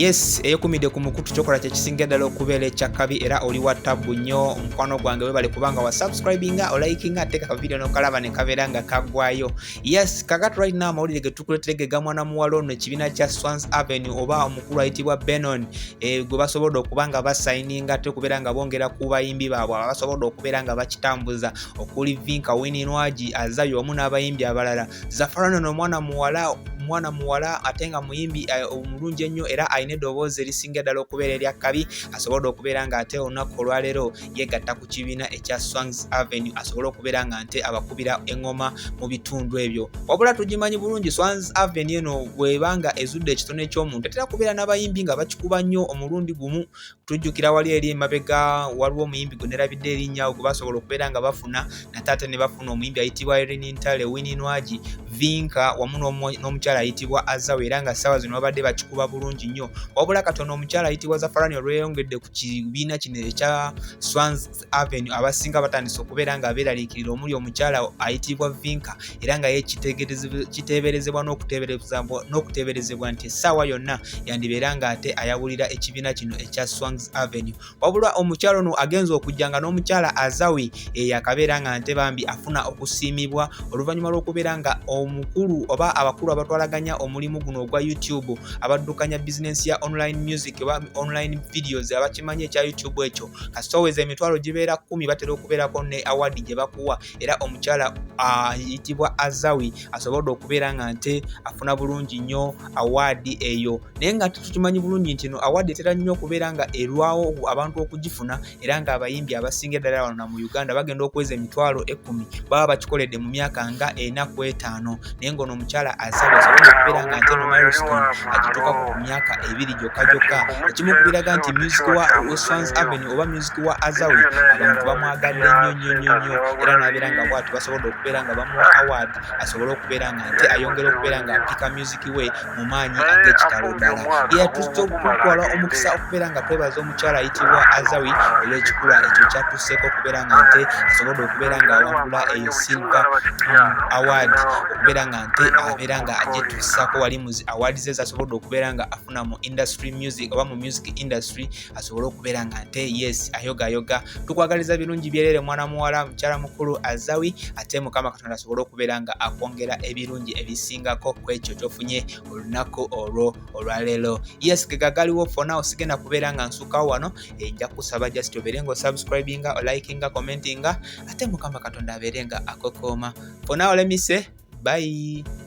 Yes, eyokumide ku mukutu kyokola kye kisinga ddala okubeera ekyakabi era oli wa ttabu nnyo mukwano gwange webale kubanga wa subscribinga olikinga ate ka video n'okalaba ne kabeera nga kaggwayo. Yes, kakati right now amawulire ge tukuleetera ga mwana muwala ono ekibiina kya Swangz Avenue oba omukulu ayitibwa Benon gwe basobodde okuba nga basayininga ate okubeera nga bongera ku bayimbi baabwe abasobodde okubeera nga bakitambuza okuli Vinka, Winnie, Azawi wamu n'abayimbi abalala. Zafarano no mwana muwala ate nga muyimbi omulungi ennyo era ayina eddoboozi erisinga ddala okubeera eryakabi asobodde okubeera nga ate olunaku olwaleero yegatta ku kibiina ekya Swangz Avenue asobole okubeera nga nte abakubira engoma mu bitundu ebyo. Wabula tugimanyi bulungi Swangz Avenue eno bwebanga ezudde ekitone ky'omuntu etera kubeera n'abayimbi nga bakikuba nnyo omulundi gumu. Tujjukira wali eri emabega waliwo omuyimbi gwe nerabidde erinnya gwe basobola okubeera nga bafuna nataate ne bafuna omuyimbi ayitibwa Winnie, Vinka wamu n'omukyala ayitibwa Azawi era nga ssaawa zino babadde bakikuba bulungi nnyo. Wabula katono omukyala ayitibwa Zafarani olweyongedde ku kibiina kino ekya Swangz Avenue abasinga batandise okubeera nga beeraliikirira omuli omukyala ayitibwa Vinka era nga ye kiteeberezebwa n'okuteeberezebwa nti essaawa yonna yandibeera nga ate ayawulira ekibiina kino ekya Swangz Avenue. Wabula omukyala ono agenza okujja nga n'omukyala Azawi yakabeera nga nte bambi afuna okusiimibwa oluvannyuma lw'okubeera nga omukulu oba abakulu abatwalaganya omulimu guno ogwa YouTube abaddukanya bizinensi ya online music oba online videos abakimanyi ekya YouTube ekyo kasitoweza emitwalo gibeera 10 batera okubeerako ne award gye bakuwa era omukyala ayitibwa Azawi asobodde okubeera nga nte afuna bulungi nnyo award eyo naye nga tukimanyi bulungi nti no award etera nnyo okubeera nga erwawo abantu okugifuna era nga abayimbi abasinga ddala wano mu Uganda bagenda okweza emitwalo 10 baba bakikoledde mu myaka nga 4-5 naye ng'ono omukyala Azawi asobodde okubeera nga nte no milestone agituuka ku myaka 2 gyokka ekimu kubiraga nti music wa Swangz Avenue oba music wa Azawi abantu bamwagadde nnyo era n'abeera nga bw'ati basobodde okubeera nga bamuwa award asobole okubeera nga nte ayongera okubeera nga apika music we mu maanyi ag'ekitalo ddala. Tukwala omukisa okubeera nga twebaza omukyala ayitibwa Azawi olw'ekikula ekyo kyatuseeko okubeera nga nte asobodde okubeera nga awangula eyo silver award okubeera nga nte abeera nga agyetuusaako wali mu awards ze asobodde okubeera nga afuna mu industry music oba mu music industry asobole okubeera nga nte yes ayoga. Tukwagaliza birungi byerere mwana muwala mukyala mukulu Azawi ate Mukama Katonda asobole okubeera nga akwongera ebirungi ebisingako ku ekyo ky'ofunye olunaku olwaleero. Yes gegagaliwo for now sigenda kubeera nga nsukawo wano nja kusaba just obeere nga subscribinga olikinga commentinga ate Mukama Katonda abeere nga akokooma. For now let me say bye.